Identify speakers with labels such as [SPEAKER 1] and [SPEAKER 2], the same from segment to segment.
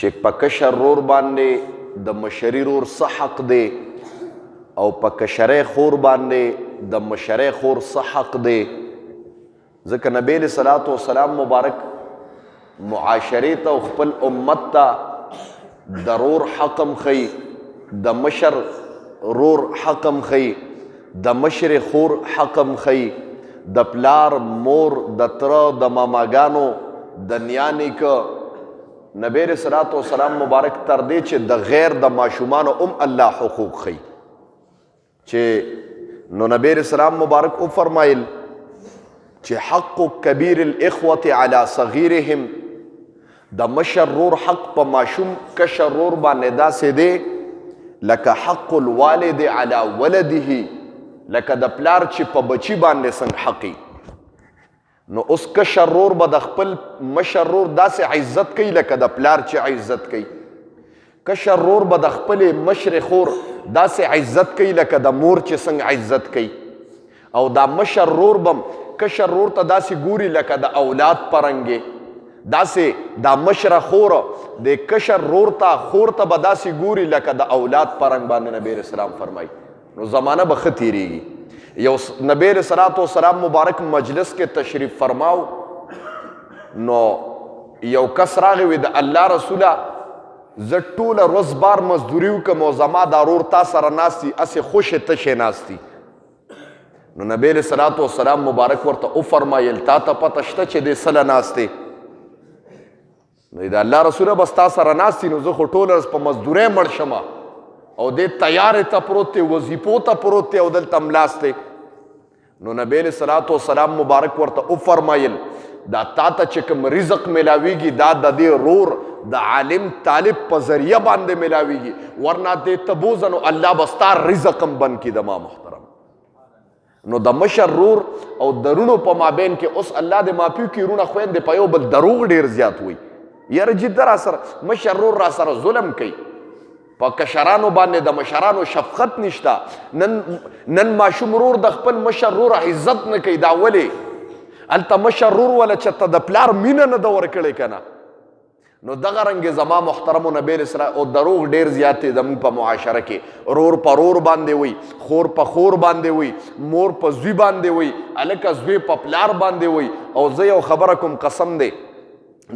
[SPEAKER 1] چې په کشر رور باندې د مشري رور څه حق دی او په کشرۍ خور باندې د مشرۍ خور څه حق دی. ځکه نبی علیه صلات وسلام مبارک معاشرې ته او خپل امت ته د رور حقم ښیي، د مشر رور حقم ښیي، د مشر خور حقم ښیي، د پلار مور د تره د ماماګانو د نیا نیکه نبی علیه صلات وسلام مبارک تر دې چې د غیر د ماشومانو الله حقوق ښیي. چې نو نبی علیه السلام مبارک وفرمایل چې حق کبیر الاخوة علی صغیرهم، د مشر رور حق په ماشوم کشر رور باندې داسې دی لکه حق الوالد علی ولده، لکه د پلار چې په بچی باندې څنګه حقي. نو اوس کشر رور به د خپل مشر رور داسې عزت کوي لکه د پلار چې عزت کوي. کشر رور به د خپل مشر خور داسې عزت کوي لکه د مور چې څنګه عزت کوي. او دا مشر رور بم کشر رور ته داسې ګوري لکه د اولاد پرنګې، داسې دا مشره خور د کشر رور ته خور ته به داسې ګوري لکه د اولاد پرنګ باندې نبی علیه السلام فرمایي. نو زمانه به ښه تیریږي. یو نبی علیه صلات وسلام مبارک مجلس کې تشریف فرماو، نو یو کس راغی وی د الله رسوله زه ټوله ورځ بار مزدوري وکړم او زما دا ورور تا سره ناست دي، هسې خوشې تشې ناست دي. نو نبی علیه صلات وسلام مبارک ورته وفرمایل تا ته پته شته چې دې څه له ناست دی؟ نو د الله رسوله بس تا سره ناست دي، نو زه خو ټوله ورځ په مزدورۍ مړ شمه او دې تیارې ته پروت دی، وظیفو ته پروت دی او دلته ملاست دی. نو نبی علیه صلات وسلام مبارک ورته وفرمایل دا تا ته چې کوم رزق ملاویږي دا د دې رور د عالم طالب په ذریعه باندې ملاویږي، ورنه دې ته بوځه نو الله به ستا رزق هم بند کړي. د ما محترم نو د مشر رور او درونو په مابین کې اوس الله د ماپیو کې رونه خویندې په یو بل دروغ ډېر زیات وي. یاره جده را سره مشر رور را سره ظلم کوي، په کشرانو باندې د مشرانو شفقت نشته. نن ماشوم رور د خپل مشر رور عزت نه کوي. دا ولې؟ هلته مشر رور وله چې ته د پلار مینه نه ده ورکړې که نه. نو دغه رنګې زما محترمو نبی علیه او دروغ ډېر زیات دی زموږ په معاشره کې. رور په رور باندې وي، خور په خور باندې وي، مور په زوی باندې وي، هلکه زوی په پلار باندې وي. او زه یو خبره کوم قسم دی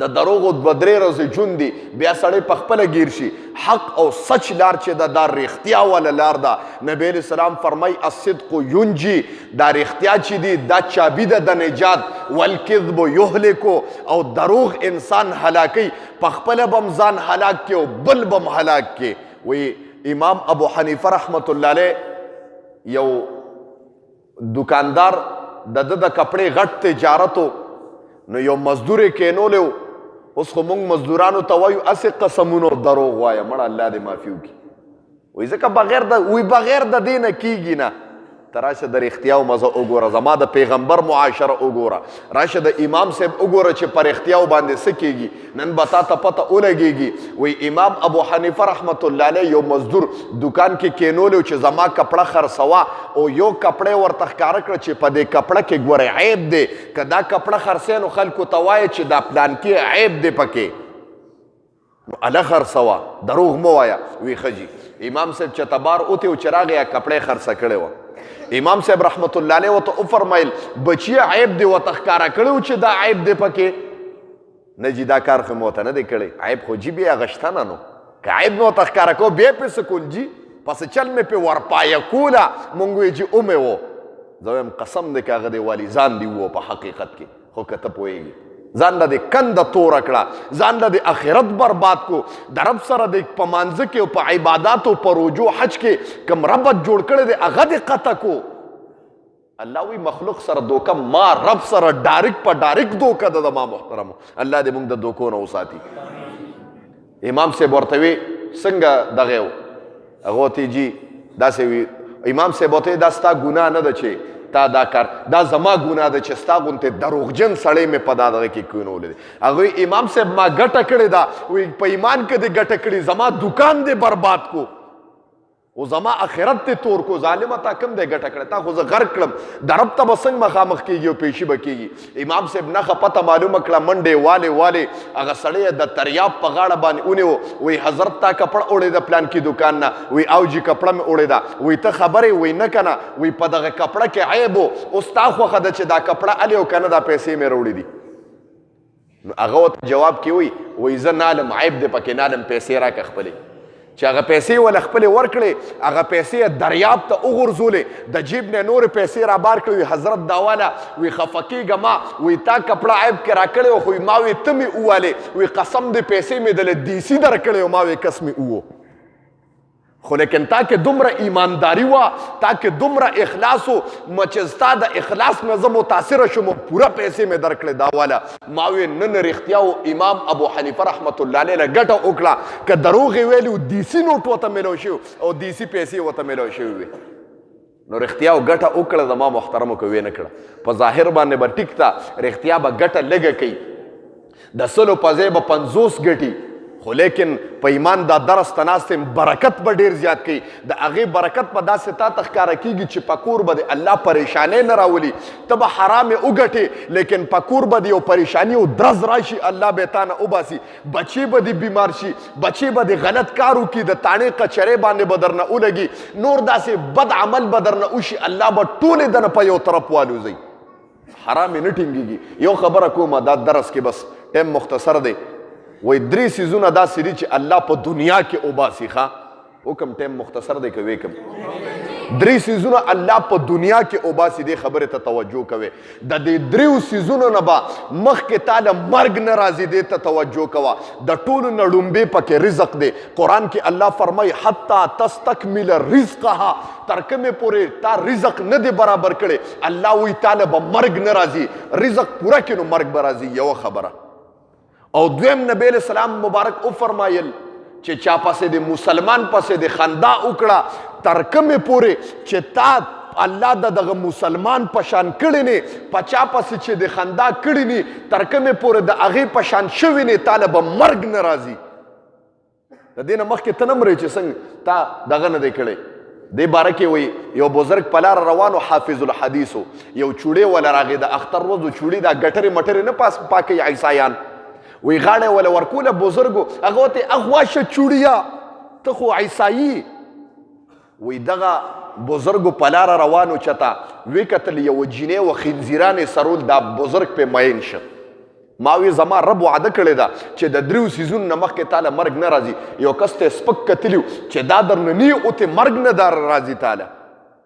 [SPEAKER 1] د دروغو دوه درې ورځې ژوند دي بیا سړی په خپله ګیر شي. حق او سچ لار چې ده دا رښتیا واله لار ده. نبی علیه السلام فرمایي الصدق ینجي، دا رښتیا چې دي دا چابي ده د نجات. والکذب یهلکو، او دروغ انسان هلاکوي، په خپله به هم ځان هلاک کړي او بل به هم هلاک کړي. وی امام ابو حنیفه رحمت الله علیه یو دکاندار د ده د کپړې غټ تجارتو، نو یو مزدور یې کینولی و. اوس خو موږ مزدورانو ته وایو هسې قسمونه دروغ وایه، مړه الله دې معافي وکړي. وایي ځکه بغیر د دې نه کیږي نه. ته راشه د رښتیاو مزه وګوره، زما د پیغمبر معاشره وګوره، راشه د امام صاحب وګوره چې په رښتیاو باندې څه کیږي. نن به تا ته پته ولګېږي. وایي امام ابو حنیفه رحمت الله علیه یو مزدور دکان کې کینولی چې زما کپړه خرڅوه، او یو کپړی ورته ښکاره کړه چې په دې کپړه کې ګورې عیب دی، که دا کپړه خرڅی نو خلکو ته وایه چې دا پلانکي عیب دی پکې، نو هله خرڅوه، دروغ مه وایه. وی ښه جي. امام صاحب چې تبار اوتې و چې راغی کپړی خرڅه کړې وه. امام صاحب رحمت الله علیه ورته وفرمیل بچیه عیب دی ورته ښکاره کړی و چې دا عیب دی پکې؟ نه جي دا کار خو مې ورته نه دی کړی، عیب خو جي بیا غشتنه نو، که عیب مې ورته ښکاره کو بیا پې څه کول جي، پس چل مې پې ورپایه کوله. مونږ وی جي اومې و. زه وایم قسم دی که هغه دی والي ځان دی وو په حقیقت کې، خو که ته پوهېږي ځان له دې کنده توره کړه، ځان له د آخرت برباد کو. د رب سره د په مانځه کې او په عباداتو په روجو حج کې کوم ربط جوړ کړی دی هغه دې قطع کو. الله وی مخلوق سره دوکه ما رب سره ډایرک په ډایرک دوکه ده. ما محترمو الله دې موږ د دوکو نه وساتي. امام صاحب ورته وی څنګه دغه و؟ هغه ورته جي داسې وي. امام صاحب ورته دا ستا ګناه نه ده چې تا دا کار، دا زما ګناه ده چې ستا غوندې دروغجن سړی مې په دا دغه کې کینولی دی. هغوی امام صاحب ما ګټه کړې ده، وایي په ایمان کې دې ګټه کړې، زما دکان دې برباد کو. او زما آخرت ته تور کو ظالمه تا کم دی ګټه کړه تا خو زه غرق کړم د رب ته به څنګه مخامخ کېږي او پیشي به کېږي امام صاحب نښه پته معلومه کړه منډې والې هغه سړی د تریاب په غاړه باندې ونیو وی حضرت تا کپړه اوړې ده پلان کې دوکان نه وی او جي کپړه مې اوړې ده وی ته خبرې وی نه که نه وی په دغه کپړه کې عیب و اوس تا خوښه ده چې دا کپړه الې او که نه دا پیسې مې راوړې دي نو هغه ورته جواب کې وی زه نالم عیب دی پکې نالم پیسې راکړه خپلې چې هغه پیسې ول خپلې ورکړې هغه پیسې دریاب ته وغورځولې د جیب نه نورې پیسې رابار کړې وي حضرت دا واله وی خفه کېږه ما وی تا کپړه عیب کې راکړې وه خو ما وی ته مې ووالې وی قسم دې پیسې مې دله دیسي درکړې و ما وی کس مې وو خو لیکن تا کې دومره ایمانداري وه تا کې دومره اخلاص و چې ستا د اخلاص نه زه متاثره شوم پوره پیسې مې درکړې دا واله ما وی نن رښتیا و امام ابو حنیفه رحمت الله علیه نه ګټه وکړه که دروغ یې ویلي و دیسي نوټ ورته میلاو شوي او دیسي پیسې ورته میلاو شوي وي نو رښتیا و ګټه وکړه زما محترمو که ویې نه کړه په ظاهر باندې به ټیک ته رښتیا به ګټه لږه کوي د سلو په ځای به 50 ګټي خو لیکن په ایمان دا درس ته ناست برکت به ډېر زیات کوي د هغې برکت به داسې تا ته ښکاره کېږي چې په کور به د الله پریشانۍ نه راولي ته به حرامې وګټې لیکن په کور به د یو پریشاني او درز راشي الله به تا نه وباسي بچې به دې بیمار شي بچې به د غلط کار وکړي د تاڼې قچرې باندې به درنه ولګي نور داسې بد عمل به درنه وشي الله به ټولې دنه په یو طرف والوځي حرام یې نه ټینګېږي یو خبره کومه دا درس کې بس ټایم مختصر دی وی 3 سیزونه داسې دي چې الله په دنیا کې وباسي ښه حکم ټایم مختصر دی که ویکم 3 سیزونه الله په دنیا کې وباسي دې خبرې ته توجه کوئ د دې 3 سیزونو نه به مخکې تا له مرګ نه راځي دې ته توجه کوه د ټولو نه ړومبې پکې رزق دی قرآن کې الله فرمایي حتی تستکمل رزقها تر کومې پورې تا رزق نه دی برابر کړی الله وایي تا له به مرګ نه راځي رزق پوره کړي نو مرګ به راځي یوه خبره او دویم نبی علیہ السلام مبارک او فرمایل چې چا پسې د مسلمان پسې د خندا وکړه تر کومې پورې چې تا الله دغه مسلمان پشان کړی نه په چا پسې چې د خندا کړی نه تر کومې پورې د هغې پشان شوي نه تاله به مرګ نه راځي د دې نه مخکې ته نه مرې چې څنګه تا دغه نه دی کړی دې باره کې وایي یو بزرګ په لاره روانو حافظ الحدیثو یو چوړې وله راغې د اختر ورځ چوړې دا ګټرې مټرې نه پاکوي عیسایان وی غاړه ولا ورکوله بزرګو هغه ته اغواشه چوړیا ته خو عیسایی وی دغه بزرګو په لاره روانو چتا وی کتل یو جینې و خنزیرانې سرول دا بزرګ په ماین شه ما وی زما رب وعده کړی دا چې د 3 سیزونو نه مخکې تاله مرګ نه راځي یو کس ته سپک کتلیو چې دا درنه نی او ته مرګ نه دار راځي تاله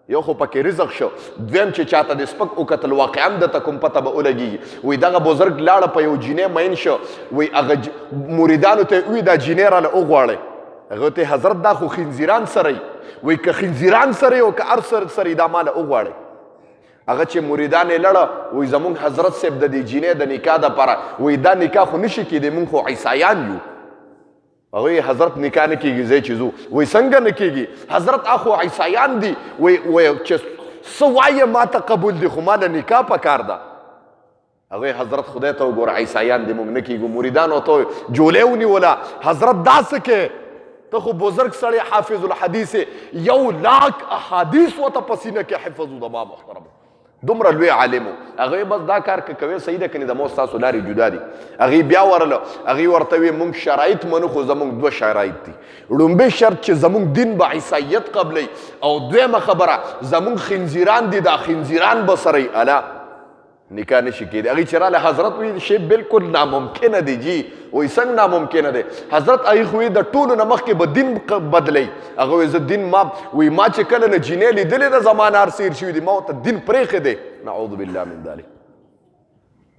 [SPEAKER 1] یو خو پکې رزق شو دویم چې چاته د سپک وکتل واقعا دته کوم پته به ولګېږي وی دغه بزرګ لاړه په یو جینۍ مین شو وی هغه مریدانو ته وی دا جینۍ راله وغواړئ هغه ته حضرت دا خو خنزیران سره وی که خنزیران سره او که هر سره دا ماله وغواړئ هغه چې مریدان یې لړه وی زمونږ حضرت صاحب د دې جینۍ د نکاح دپاره وی دا نکاح خو نشي کېدی مونږ خو عیسایان یو هغوی حضرت نکاح نه کېږي ځای چې ځو وایي څنګه نه کېږي حضرت اخو عیسایان دي وایي چې څه وایه ما ته قبول دي خو ما له نکاح پکار ده هغوی حضرت خدای ته وګوره عیسایان دي موږ نه کېږو مریدانو ته جولې ونیوله حضرت دا څه کې ته خو بزرګ سړی حافظ الحدیث 1,00,000 احادیث ورته په سینه کې حفظ و دما محترم دومره لوی عالم و هغې بس دا کار که کوې صحیح ده که نه د مو ستاسو لارې جدا دي هغې بیا ورله هغې ورته وی موږ شرایط منو خو زموږ 2 شرایط دي لومبی شرط چې زموږ دین به عیسایت قبلی او دویمه خبره زموږ خنزیران دي دا خنزیران به سره الا نکاح نشي کېدی هغې چې راله حضرت وی شی بالکل ناممکنه دی جی وایي څنګه ناممکنه دی حضرت هغې خو د ټولو نه مخکې به دین بدلی هغه وایي زه دین ما چې کله نه جینۍ لیدلې ده زما نه هر څه هېر شوي دي ما ورته دین پرېښی دی نعوذ بالله من ذلک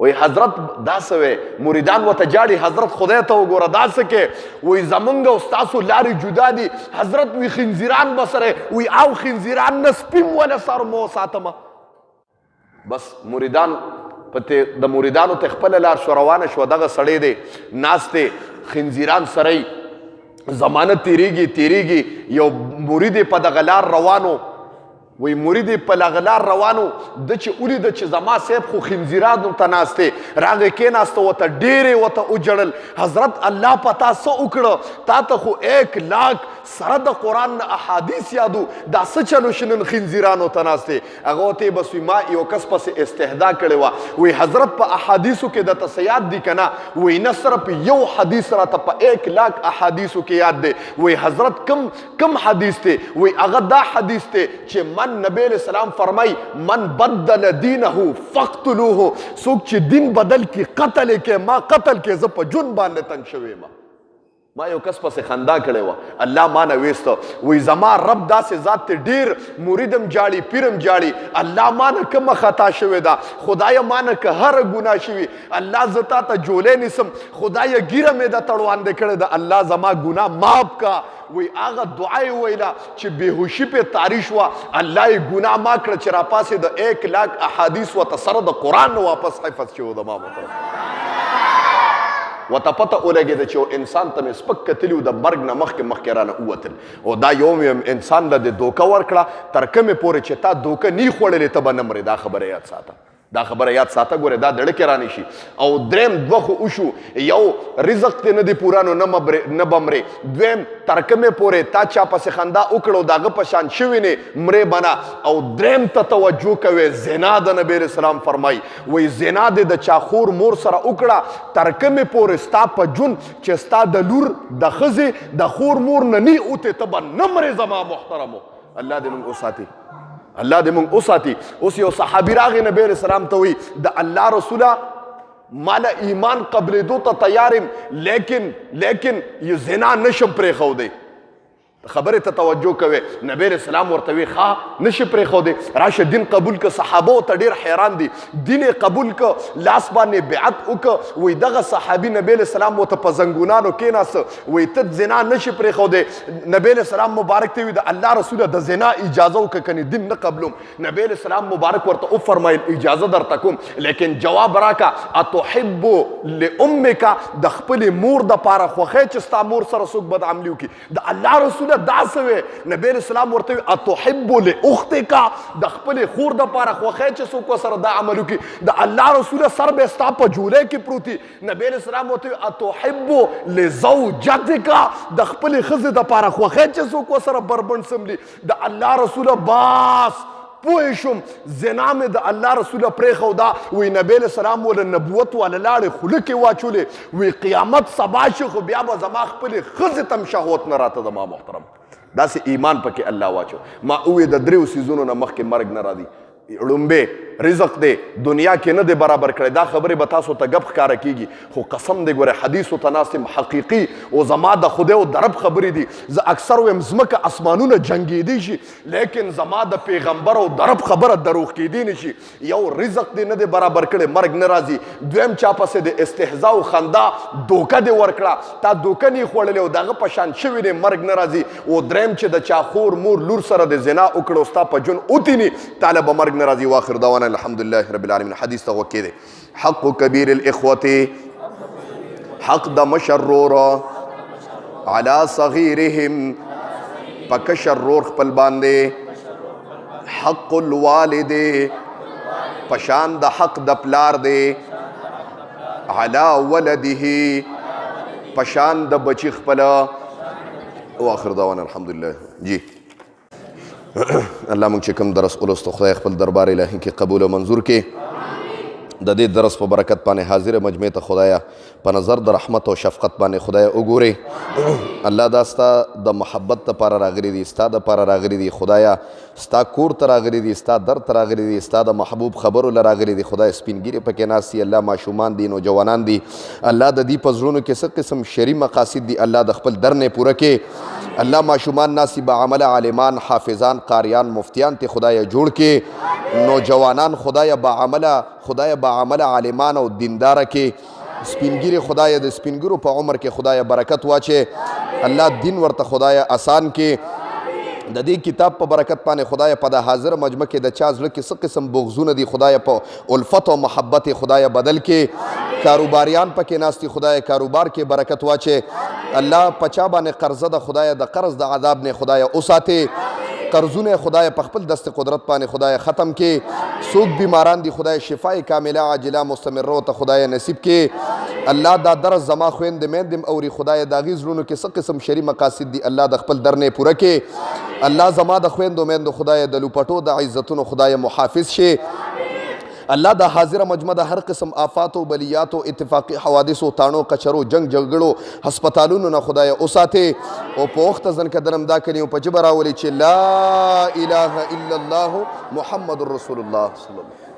[SPEAKER 1] وایي حضرت دا څه وی مریدان ورته جاړي حضرت خدای ته وګوره دا څه کې وایي زمونږ او ستاسو لارې جدا دي حضرت وی خنزیران به سره وی او خنزیران نه سپیم وله سر مو ساتمه بس مریدان د مریدانو ته خپله لار شو روانه شوه دغه سړی دی ناست دی خنزیران سره زمانه تیریږي یو مرید په دغه لار روانو وی مرید په لغلار روانو د چې ولید چې زما صاحب خو خنزیرانو ته ناسته راغې کېناسته وته ډېرې وته وجړل حضرت الله پتا څه وکړه تا ته خو 1 لاک سره د قرآن نه احادیث یادو دا څه چلو شنن خنزیرانو ته ناسته هغه ته بس ما یو کس پسې استهدا کړې وه وی حضرت په احادیثو کې د ته یاد دي که نه وی نه صرف یو حدیث راته په 1 لاک احادیثو کې یاد دی وی حضرت کم حدیث دی وی هغه دا حدیث دی چې من نبی علیہ السلام فرمای من بدل دینه فقتلوه څوک چې دین بدل کی قتل کې ما قتل کې زه په جون باندې تنگ شوی ما یو کس پسې خندا کړې وه الله ما نه ویسته وی زما رب داسې ذات ته ډېر مریدم جاړي پیرم جاړي الله ما نه کومه خطا شوې ده خدایه ما نه که هره ګناه شوي الله زه تا ته جولې نیسم خدایه ګیره مې ده تړواندې کړې ده الله زما ګناه معاف کا وی هغه دعا یې ویله چې بېهوشي پې طاري شوه الله یې ګناه ما کړه چې راپاسې د 1 لاک احادیث ورته سره د قرآن نه واپس حفظ شوی د ما محترم وته پته ولګېده چې یو انسان ته مې سپک کتلي و د مرګ نه مخکې رانه ووتل او دا یو انسان له د دوکه ورکړه تر کومې پورې چې تا دوکه نی خوړلې ته به نه مرې دا خبره یاد ساته دا خبره یاد ساته ګوره دا دړه کې رانی شي او دریم دوه خو وشو یو رزق ته نه دی پورا نو نه به مرې دویم تر کومې پورې تا چا پسې خندا وکړو د هغه په شان شوي نه مرې به نه او دریم ته توجه کوې زنا د نبي علیه السلام فرمایي وایي زنا دې د چا خور مور سره وکړه تر کومې پورې ستا په جون چې ستا د لور د ښځې د خور مور نه نی اوتې ته به نه مرې زما محترمو الله دې موږ وساتي الله دې موږ وساتي اوس یو صحابي راغی نبی علیه السلام ته وایي د الله رسوله مالا ایمان قبلېدو ته تیار یم لیکن یو زنا نشم پرېښودی خبرې ته توجه کوې نبی علیه السلام ورته وی ښه نشي پرېښودی راشه دین قبول که صحابه ورته ډېر حیران دي دین یې قبول که لاس باندې بیعت وکړه وایي دغه صحابي نبی علیه السلام ورته په زنګونانو کېناسته وایي ته زنا نشي پرېښودی نبی علیه السلام مبارک ته وي د الله رسوله د زنا اجازه وکړه کنې دین نه قبلوم نبی علیه السلام مبارک ورته وفرمایل اجازه درته کوم لیکن جواب راکړه اتحب لامک د خپلې مور دپاره خوښی چې ستا مور سره څوک بد عملي وکړي د الله رسوله دا څه نبی علیه السلام ورته وي اتحب لاختک د خپلې خور دپاره خوښی چې څوک ورسره دا عمل وکړي د الله رسوله سر به ستا په جولۍ کې پروت وي نبی علیه السلام ورته وي اتحب لزوجتک د خپلې ښځې دپاره خوښی چې څوک ورسره بربنډ سملي د الله رسوله باس پوه شم زنا مې د الله رسوله پرېښوده وی نبی علیه السلام وله نبوت واله لاړې خوله کې واچولې وی قیامت سبا شي خو بیا به زما خپلې ښځې ته هم شهوت نه راته د ما محترم داسې ایمان پکې الله واچو ما ووې د 3 سیزونو نه مخکې مرګ نه راځي ړومبې رزق دی دنیا کې نه دی برابر کړی دا خبرې به تاسو ته ګپ ښکاره کېږي خو قسم دی ګوره حدیثو ته ناست یم حقیقي او زما د خدای او د رب خبرې دي زه اکثر ویم ځمکه اسمانونه جنګېدی شي لیکن زما د پیغمبر او د رب خبره دروغ کېدی نه شي یو رزق دی نه دی برابر کړی مرګ نه راځي دویم چا پسې د استهزا او خندا دوکه دی ورکړه تا دوکه نه یې خوړلې او د هغه په شان شوي دی مرګ نه راځي او دریم چې د چا خور مور لور سره د زنا وکړو ستا په جون اوتیني تاله به مرګ نه راځي واخر دعوانا الحمدلله رب العالمین حدیث ته وکې دی حق کبیر الاخوة حق د مشر رور علی صغیرهم په کشر رور خپل باندې حق الوالد په شان د حق د پلار دی علی ولده په شان د بچی خپل واخر دعوانا الحمدلله جی الله موږ چې کوم درس ولوستو خدای خپل دربار الهي کې قبول او منظور کې د دې درس په برکت باندې حاضر مجمع ته خدایا په نظر د رحمت او شفقت باندې خدایا وګوري الله دا ستا د محبت لپاره راغلي دي ستا دپاره راغلي دي خدایا ستا کور ته راغلي دي ستا در ته راغلي دي ستا د محبوب خبرو له راغلي دي خدای سپینګیرې پکې ناست دي الله ماشومان دي نوجوانان دي الله د دې په زړونو کې څه قسم شرعي مقاصد دي الله د خپل در نه پوره کې الله ماشومان ناسی با عمل عالمان حافظان قاریان مفتیان تی خدای جوړ کې نوجوانان خدای با عمل عالمان او دیندار کې سپینګیری خدای د سپینګرو په عمر کې خدای برکت واچې الله دین ورته خدای آسان کې د دې کتاب په برکت باندې خدای په د حاضر مجمع کې د چا زړه کې څه قسم بغضونه دي خدای په الفت او محبت خدای بدل کې کاروباریان پکې ناستی خدای کاروبار کې برکت واچې الله پچا باندې قرضه د خدای د قرض د عذاب نه خدای اوساته قرضونه خدای په خپل دست قدرت باندې خدای ختم کې څوک بیماران دي خدای شفای کامله عاجله مستمره ته خدای نصیب کې الله دا درس زما خویندې میندم اوري خدای د هغې زړونو کې څه قسم شري مقاصد دي الله د خپل در نه پوره کې الله زما د خویندو میندو خدای د لوپټو د عزتونو خدای محافظ شي الله د حاضره مجمع د هر قسم آفاتو بلیاتو اتفاقی حوادثو تانو کچرو جنگ جګړو هسپتالونو نه خدای اوساته او په وخت ځن کدرم دا کړي په جبر راولي چې لا اله الا الله محمد رسول الله صلی الله